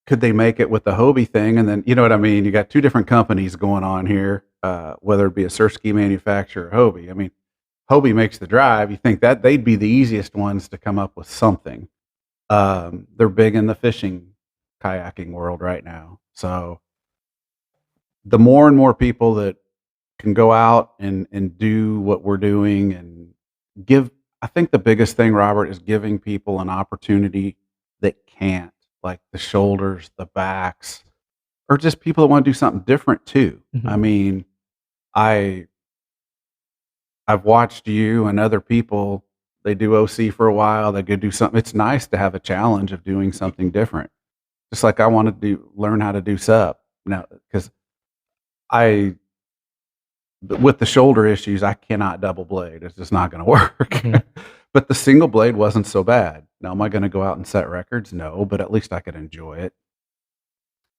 could they make it with the Hobie thing? And then, you know what I mean? You got 2 different companies going on here, whether it be a Surski manufacturer or Hobie. Hobie makes the drive. You think that they'd be the easiest ones to come up with something. They're big in the fishing, kayaking world right now. So the more and more people that can go out and do what we're doing and give, I think the biggest thing, Robert, is giving people an opportunity that can't, like the shoulders, the backs, or just people that want to do something different too. I mean, I've watched you and other people, they do OC for a while, they go do something. It's nice to have a challenge of doing something different. Just like I want to learn how to do sup now, because I, with the shoulder issues, I cannot double blade. It's just not going to work. But the single blade wasn't so bad. Now, am I going to go out and set records? No, but at least I could enjoy it.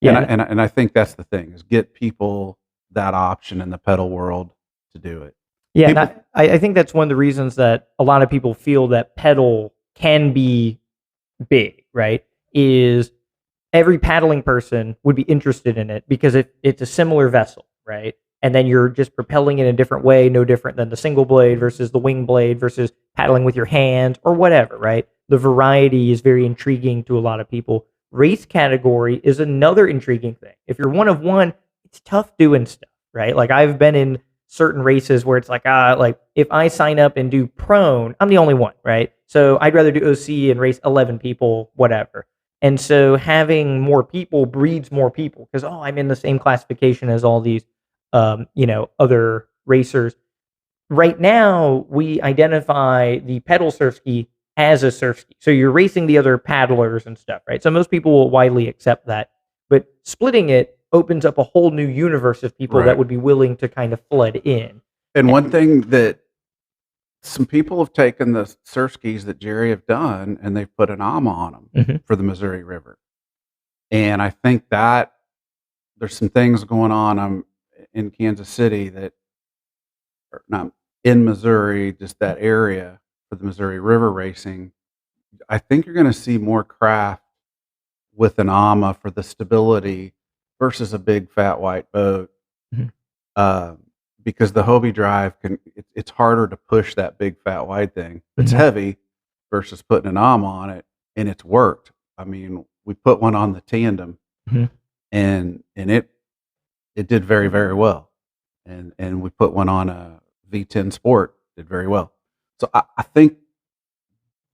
Yeah, And I think that's the thing, is get people that option in the pedal world to do it. yeah, People, and I think that's one of the reasons that a lot of people feel that pedal can be big, right? Is every paddling person would be interested in it because it's a similar vessel, right? And then you're just propelling in a different way, no different than the single blade versus the wing blade versus paddling with your hands or whatever, right? The variety is very intriguing to a lot of people. Race category is another intriguing thing. If you're one of one, it's tough doing stuff, right? Like I've been in certain races where it's like if I sign up and do prone, I'm the only one, right? So I'd rather do OC and race 11 people, whatever. And so having more people breeds more people because, I'm in the same classification as all these, other racers. Right now, we identify the pedal surf ski as a surf ski. So you're racing the other paddlers and stuff, right? So most people will widely accept that. But splitting it opens up a whole new universe of people that would be willing to kind of flood in. And one thing that some people have taken the surf skis that Jerry have done and they've put an AMA on them for the Missouri River. And I think that there's some things going on. I'm in Kansas City that are not in Missouri, just that area for the Missouri River racing. I think you're going to see more craft with an AMA for the stability versus a big fat white boat. Because the Hobie drive it's harder to push that big fat wide thing. It's heavy versus putting an AMA on it, and it's worked. I mean, we put one on the tandem, and it did very, very well. And we put one on a V10 Sport, did very well. So I think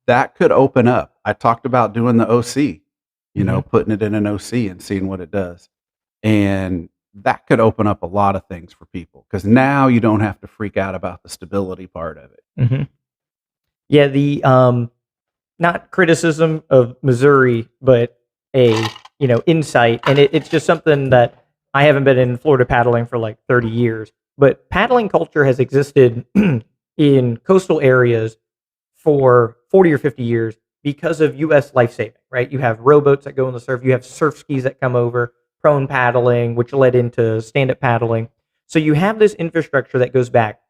that could open up. I talked about doing the OC, putting it in an OC and seeing what it does. And that could open up a lot of things for people because now you don't have to freak out about the stability part of it. Yeah, the not criticism of Missouri, but a insight, and it's just something that I haven't been in Florida paddling for like 30 years, but paddling culture has existed in coastal areas for 40 or 50 years because of U.S. lifesaving, right? You have rowboats that go in the surf, you have surf skis that come over, prone paddling, which led into stand-up paddling. So you have this infrastructure that goes back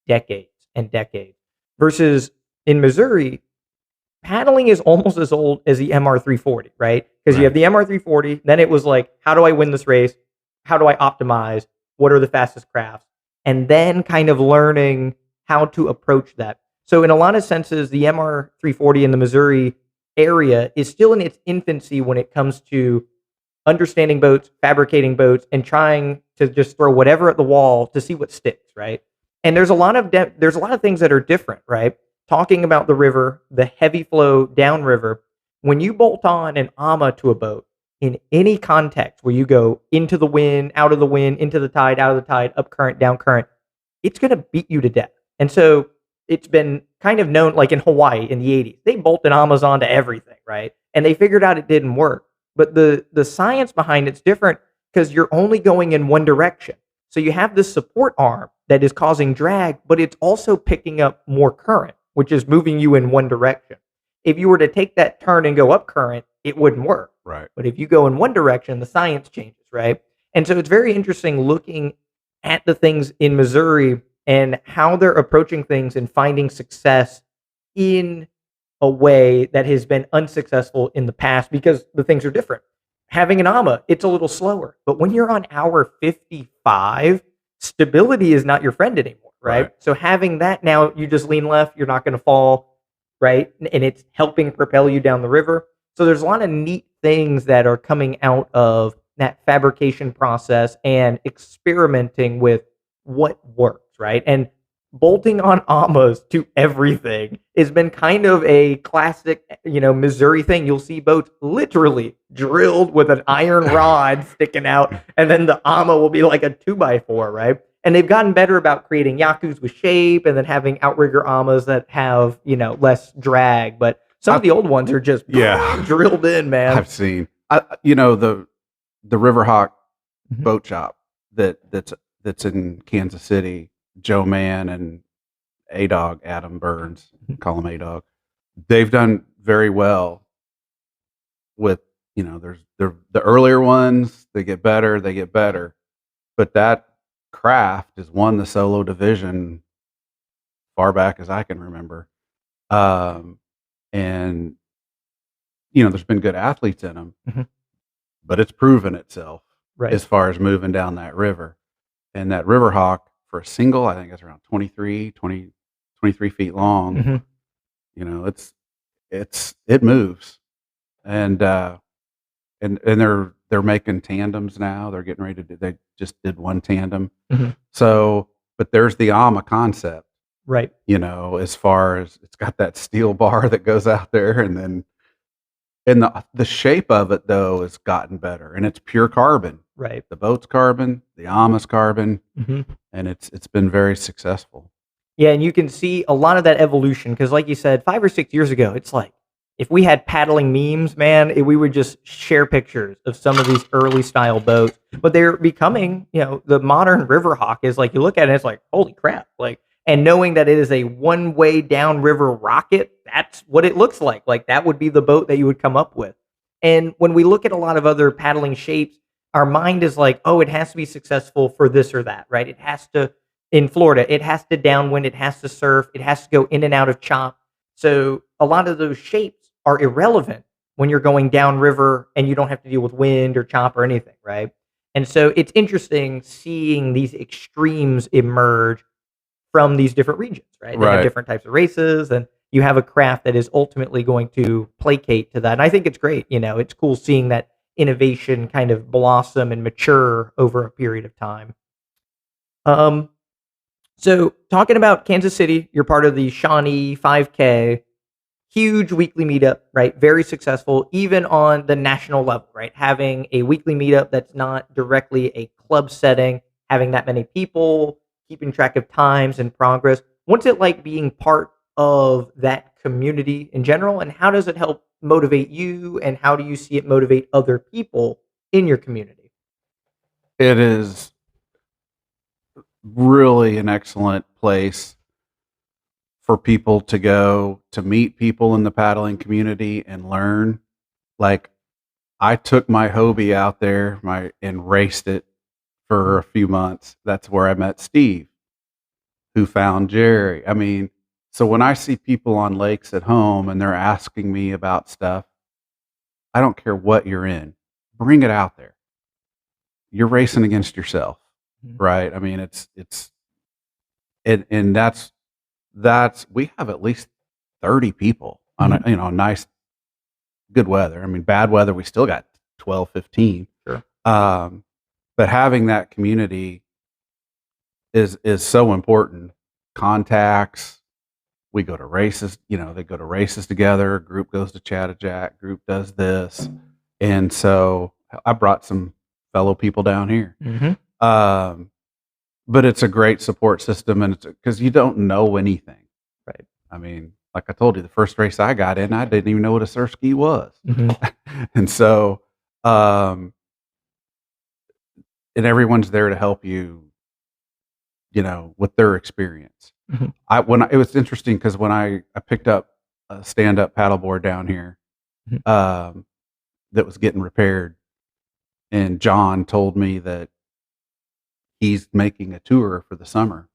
decades and decades. Versus in Missouri, paddling is almost as old as the MR340, right? Because you have the MR340, then it was like, how do I win this race? How do I optimize? What are the fastest crafts? And then kind of learning how to approach that. So in a lot of senses, the MR340 in the Missouri area is still in its infancy when it comes to understanding boats, fabricating boats, and trying to just throw whatever at the wall to see what sticks, right? And there's a lot of things that are different, right? Talking about the river, the heavy flow downriver, when you bolt on an AMA to a boat in any context where you go into the wind, out of the wind, into the tide, out of the tide, up current, down current, it's going to beat you to death. And so it's been kind of known, like in Hawaii in the 80s, they bolted AMAs onto everything, right? And they figured out it didn't work. But the science behind it's different because you're only going in one direction. So you have this support arm that is causing drag, but it's also picking up more current, which is moving you in one direction. If you were to take that turn and go up current, it wouldn't work. Right. But if you go in one direction, the science changes, right? And so it's very interesting looking at the things in Missouri and how they're approaching things and finding success in a way that has been unsuccessful in the past because the things are different. Having an AMA, it's a little slower. But when you're on hour 55, stability is not your friend anymore, right? So having that now, you just lean left, you're not going to fall, right? And it's helping propel you down the river. So there's a lot of neat things that are coming out of that fabrication process and experimenting with what works, right? And bolting on amas to everything has been kind of a classic, Missouri thing. You'll see boats literally drilled with an iron rod sticking out, and then the ama will be like a 2x4, right? And they've gotten better about creating yakus with shape and then having outrigger amas that have, less drag. But some of the old ones are just drilled in, man. I've seen, the Riverhawk boat shop that's in Kansas City. Joe Mann and A-Dog, Adam Burns, call him A-Dog. They've done very well with, there's the earlier ones, they get better, but that craft has won the solo division far back as I can remember. And, there's been good athletes in them, but it's proven itself as far as moving down that river. And that Riverhawk, for a single, I think it's around 23 feet long. It moves, and they're making tandems now. They're getting ready to. They just did one tandem. So, but there's the AMA concept, right? As far as it's got that steel bar that goes out there, and the shape of it though has gotten better, and it's pure carbon. Right. The boat's carbon, the AMA's carbon, and it's been very successful. Yeah, and you can see a lot of that evolution because, like you said, 5 or 6 years ago, it's like if we had paddling memes, man, we would just share pictures of some of these early style boats. But they're becoming, the modern Riverhawk is like you look at it, it's like holy crap, like. And knowing that it is a one-way downriver rocket, that's what it looks like. Like that would be the boat that you would come up with. And when we look at a lot of other paddling shapes, our mind is like, oh, it has to be successful for this or that, right? It has to, in Florida, it has to downwind, it has to surf, it has to go in and out of chop. So a lot of those shapes are irrelevant when you're going downriver and you don't have to deal with wind or chop or anything, right? And so it's interesting seeing these extremes emerge from these different regions, right? They have different types of races, and you have a craft that is ultimately going to placate to that. And I think it's great. It's cool seeing that innovation kind of blossom and mature over a period of time. So talking about Kansas City, you're part of the Shawnee 5K, huge weekly meetup, right? Very successful, even on the national level, right? Having a weekly meetup that's not directly a club setting, having that many people, keeping track of times and progress. What's it like being part of that community in general, and how does it help motivate you, and how do you see it motivate other people in your community? It is really an excellent place for people to go to meet people in the paddling community and learn. Like I took my Hobie out there and raced it for a few months. That's where I met Steve, who found Jerry. I mean, so when I see people on lakes at home and they're asking me about stuff, I don't care what you're in, bring it out there. You're racing against yourself, right? I mean, and that's we have at least 30 people on a nice, good weather. I mean, bad weather, we still got 12, 15. Sure. But having that community is so important. Contacts, we go to races, they go to races together. Group goes to Chattajack, group does this. And so I brought some fellow people down here. But it's a great support system, and it's because you don't know anything. Right. I mean, like I told you, the first race I got in, I didn't even know what a surf ski was. And so, and everyone's there to help you, with their experience. It was interesting because when I picked up a stand-up paddleboard down here, that was getting repaired, and John told me that he's making a tour for the summer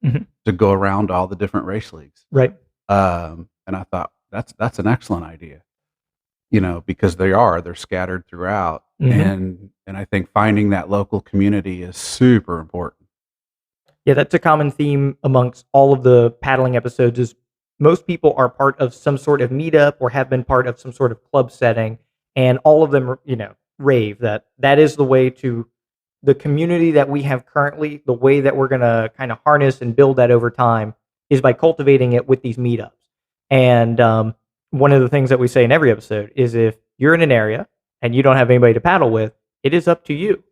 to go around all the different race leagues. Right. And I thought that's an excellent idea, because they're scattered throughout. And I think finding that local community is super important. Yeah, that's a common theme amongst all of the paddling episodes is most people are part of some sort of meetup or have been part of some sort of club setting, and all of them, rave that is the way to the community that we have currently. The way that we're going to kind of harness and build that over time is by cultivating it with these meetups. And one of the things that we say in every episode is if you're in an area and you don't have anybody to paddle with, it is up to you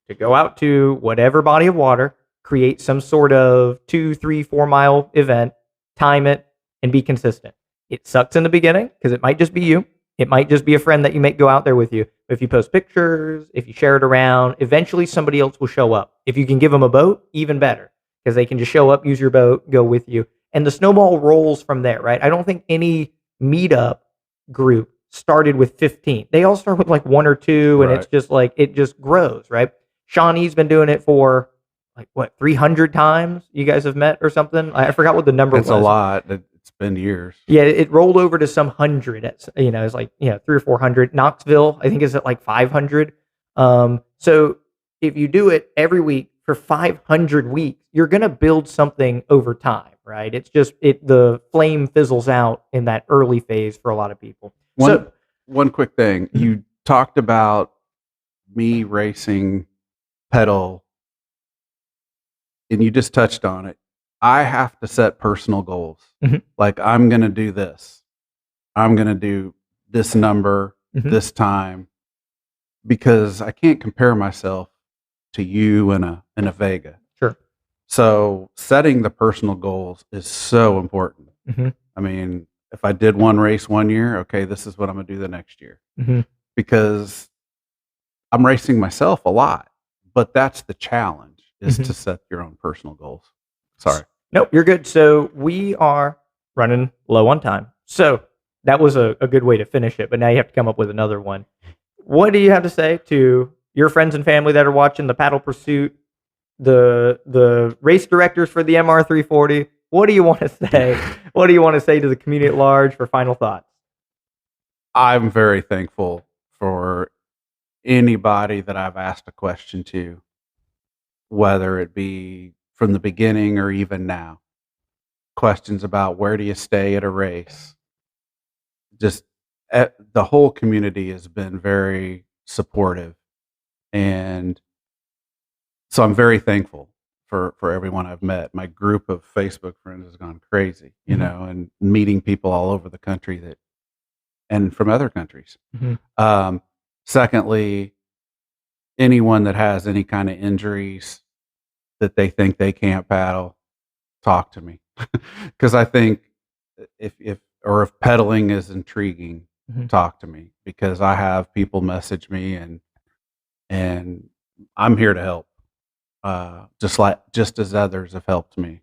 to go out to whatever body of water, create some sort of 2, 3, 4 mile event, time it, and be consistent. It sucks in the beginning because it might just be you. It might just be a friend that you make go out there with you. If you post pictures, if you share it around, eventually somebody else will show up. If you can give them a boat, even better, because they can just show up, use your boat, go with you. And the snowball rolls from there, right? I don't think any meetup group started with 15. They all start with like 1 or 2, and Right. it's just like, it just grows, right? Shawnee's been doing it for like what, 300 times you guys have met or something? I forgot what the number was. It's a lot. It's been years. Yeah, it rolled over to some hundred. It's like 300 or 400. Knoxville, I think, is at like 500. So if you do it every week for 500 weeks, you're gonna build something over time, right? It's just the flame fizzles out in that early phase for a lot of people. One quick thing. You talked about me racing pedal, and you just touched on it. I have to set personal goals. Mhm. Like, I'm going to do this. I'm going to do this number, Mhm. this time, because I can't compare myself to you in a Vega. Sure. So setting the personal goals is so important. Mhm. I mean, if I did one race one year, okay, this is what I'm going to do the next year. Mhm. Because I'm racing myself a lot, but that's the challenge, is Mhm. to set your own personal goals. Sorry. Nope, you're good. So we are running low on time. So that was a good way to finish it, but now you have to come up with another one. What do you have to say to your friends and family that are watching the paddle pursuit, the race directors for the MR340? What do you want to say? What do you want to say to the community at large for final thoughts? I'm very thankful for anybody that I've asked a question to, whether it be from the beginning or even now. Questions about where do you stay at a race. Just the whole community has been very supportive. And so I'm very thankful for everyone I've met. My group of Facebook friends has gone crazy, Mhm. and meeting people all over the country and from other countries. Mhm. Secondly, anyone that has any kind of injuries that they think they can't paddle, talk to me. Because I think if pedaling is intriguing, Mhm. talk to me, because I have people message me, and I'm here to help. Just as others have helped me.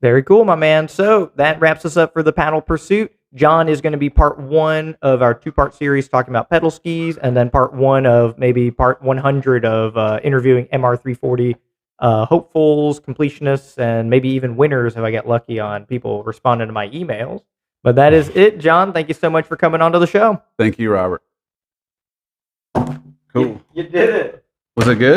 Very cool, my man. So that wraps us up for the paddle pursuit. John is going to be part 1 of our 2-part series talking about pedal skis, and then part 1 of maybe part 100 of interviewing MR340 hopefuls, completionists, and maybe even winners if I get lucky on people responding to my emails. But that is it, John. Thank you so much for coming onto the show. Thank you, Robert. Cool. You did it. Was it good?